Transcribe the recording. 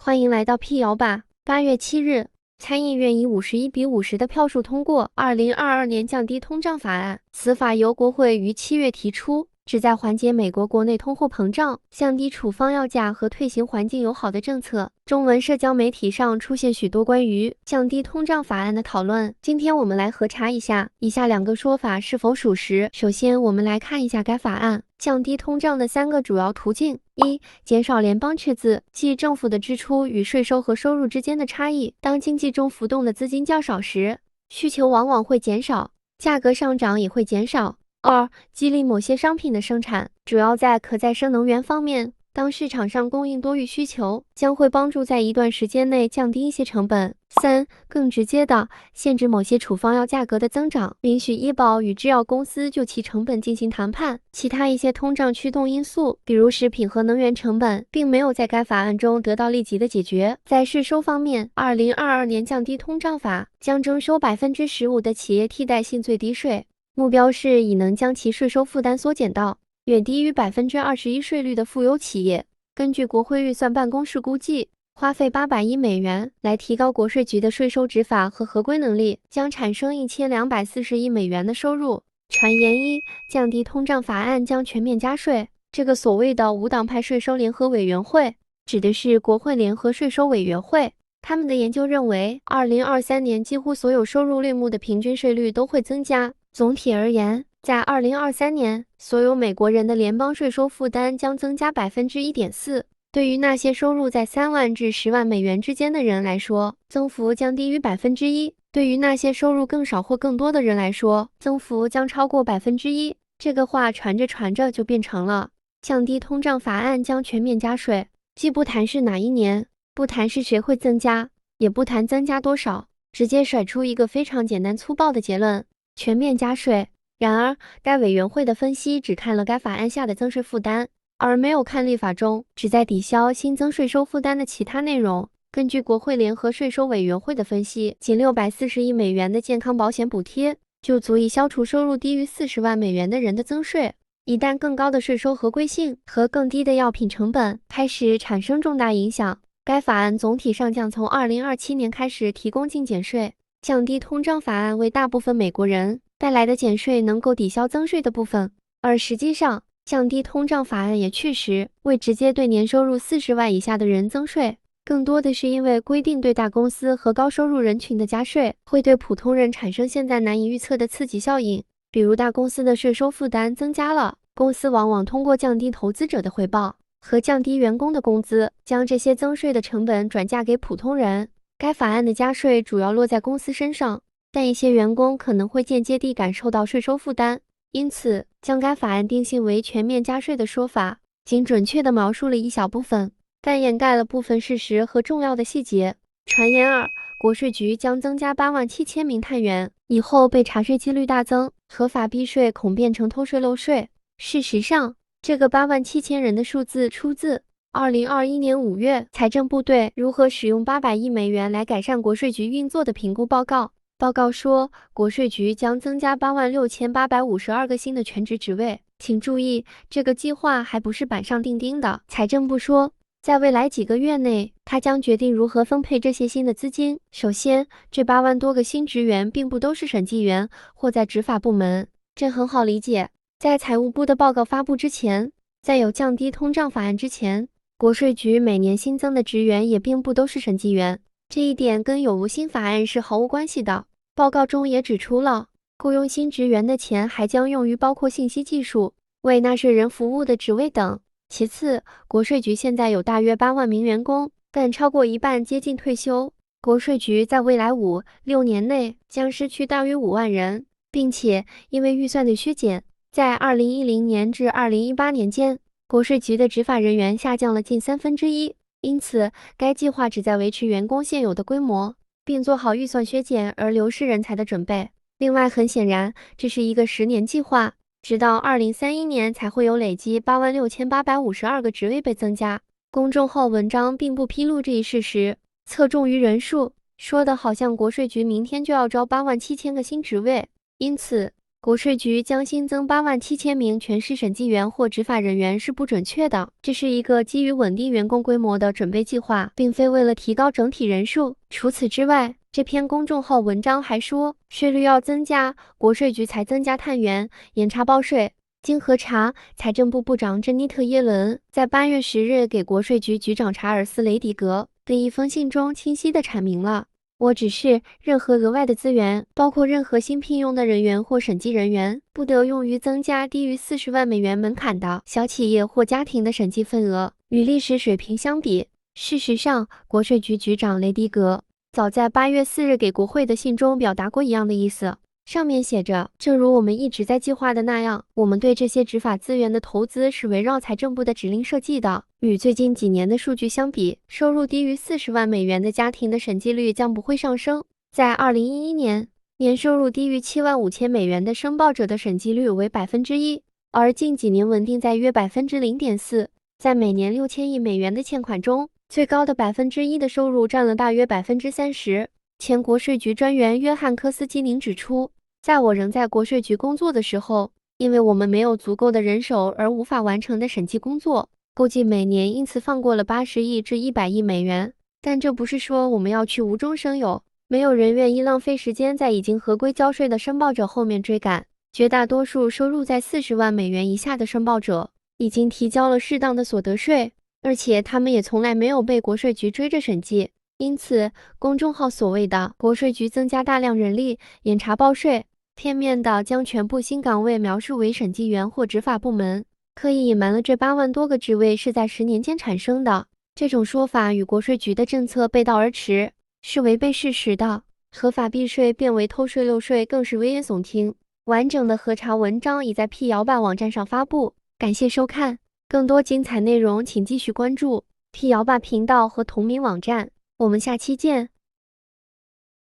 欢迎来到辟谣吧。8月7日，参议院以51比50的票数通过2022年降低通胀法案。此法由国会于7月提出，旨在缓解美国国内通货膨胀、降低处方药价和推行环境友好的政策。中文社交媒体上出现许多关于降低通胀法案的讨论。今天我们来核查一下以下两个说法是否属实。首先，我们来看一下该法案降低通胀的3个主要途径。1、减少联邦赤字，即政府的支出与税收和收入之间的差异。当经济中浮动的资金较少时，需求往往会减少，价格上涨也会减少。2、激励某些商品的生产，主要在可再生能源方面。当市场上供应多于需求，将会帮助在一段时间内降低一些成本。3、更直接的，限制某些处方药价格的增长，允许医保与制药公司就其成本进行谈判。其他一些通胀驱动因素，比如食品和能源成本，并没有在该法案中得到立即的解决。在税收方面，2022年降低通胀法将征收15%的企业替代性最低税，目标是以能将其税收负担缩减到远低于21%税率的富有企业。根据国会预算办公室估计，花费800亿美元来提高国税局的税收执法和合规能力，将产生1240亿美元的收入。传言1，降低通胀法案将全面加税。这个所谓的无党派税收联合委员会，指的是国会联合税收委员会。他们的研究认为，2023年几乎所有收入类目的平均税率都会增加。总体而言，在2023年，所有美国人的联邦税收负担将增加1.4%。对于那些收入在3万至10万美元之间的人来说，增幅将低于1%；对于那些收入更少或更多的人来说，增幅将超过1%。这个话传着传着就变成了降低通胀法案将全面加税，既不谈是哪一年，不谈是谁会增加，也不谈增加多少，直接甩出一个非常简单粗暴的结论：全面加税。然而，该委员会的分析只看了该法案下的增税负担，而没有看立法中旨在抵消新增税收负担的其他内容。根据国会联合税收委员会的分析，仅640亿美元的健康保险补贴就足以消除收入低于40万美元的人的增税。一旦更高的税收合规性和更低的药品成本开始产生重大影响，该法案总体上将从2027年开始提供净减税。降低通胀法案为大部分美国人带来的减税能够抵消增税的部分，而实际上，降低通胀法案也确实为直接对年收入40万以下的人增税，更多的是因为规定对大公司和高收入人群的加税会对普通人产生现在难以预测的刺激效应。比如大公司的税收负担增加了，公司往往通过降低投资者的回报和降低员工的工资，将这些增税的成本转嫁给普通人。该法案的加税主要落在公司身上，但一些员工可能会间接地感受到税收负担。因此，将该法案定性为全面加税的说法，仅准确地描述了一小部分，但掩盖了部分事实和重要的细节。传言2，国税局将增加87000名探员，以后被查税几率大增，合法避税恐变成偷税漏税。事实上，这个87000人的数字出自2021年5月财政部对如何使用800亿美元来改善国税局运作的评估报告。报告说，国税局将增加86852个新的全职职位。请注意，这个计划还不是板上钉钉的。财政部说，在未来几个月内，他将决定如何分配这些新的资金。首先，这8万多个新职员并不都是审计员或在执法部门，这很好理解。在财务部的报告发布之前，在有降低通胀法案之前，国税局每年新增的职员也并不都是审计员，这一点跟有无新法案是毫无关系的。报告中也指出了，雇佣新职员的钱还将用于包括信息技术、为纳税人服务的职位等。其次，国税局现在有大约8万名员工，但超过一半接近退休。国税局在未来5、6年内将失去大约5万人，并且因为预算的削减，在2010年至2018年间，国税局的执法人员下降了近1/3，因此该计划旨在维持员工现有的规模，并做好预算削减而流失人才的准备。另外，很显然，这是一个10年计划，直到2031年才会有累计86852个职位被增加。公众号文章并不披露这一事实，侧重于人数，说的好像国税局明天就要招87000个新职位。因此，国税局将新增87000名全市审计员或执法人员是不准确的，这是一个基于稳定员工规模的准备计划，并非为了提高整体人数。除此之外，这篇公众号文章还说，税率要增加，国税局才增加探员、严查报税。经核查，财政部部长珍妮特·耶伦在8月10日给国税局局长查尔斯·雷迪格的一封信中清晰地阐明了，我指示任何额外的资源，包括任何新聘用的人员或审计人员，不得用于增加低于40万美元门槛的小企业或家庭的审计份额。与历史水平相比，事实上，国税局局长雷迪格早在8月4日给国会的信中表达过一样的意思。上面写着，正如我们一直在计划的那样，我们对这些执法资源的投资是围绕财政部的指令设计的。与最近几年的数据相比，收入低于40万美元的家庭的审计率将不会上升。在2011年，年收入低于7万5千美元的申报者的审计率为1%，而近几年稳定在约0.4%。在每年6000亿美元的欠款中，最高的1%的收入占了大约30%。前国税局专员约翰·科斯基宁指出，在我仍在国税局工作的时候，因为我们没有足够的人手而无法完成的审计工作，估计每年因此放过了80亿至100亿美元。但这不是说我们要去无中生有，没有人愿意浪费时间在已经合规交税的申报者后面追赶。绝大多数收入在40万美元以下的申报者已经提交了适当的所得税，而且他们也从来没有被国税局追着审计。因此，公众号所谓的国税局增加大量人力严查报税，片面地将全部新岗位描述为审计员或执法部门，刻意隐瞒了这8万多个职位是在10年间产生的。这种说法与国税局的政策背道而驰，是违背事实的。合法避税变为偷税漏税，更是危言耸听。完整的核查文章已在辟谣吧网站上发布。感谢收看，更多精彩内容请继续关注辟谣吧频道和同名网站。我们下期见。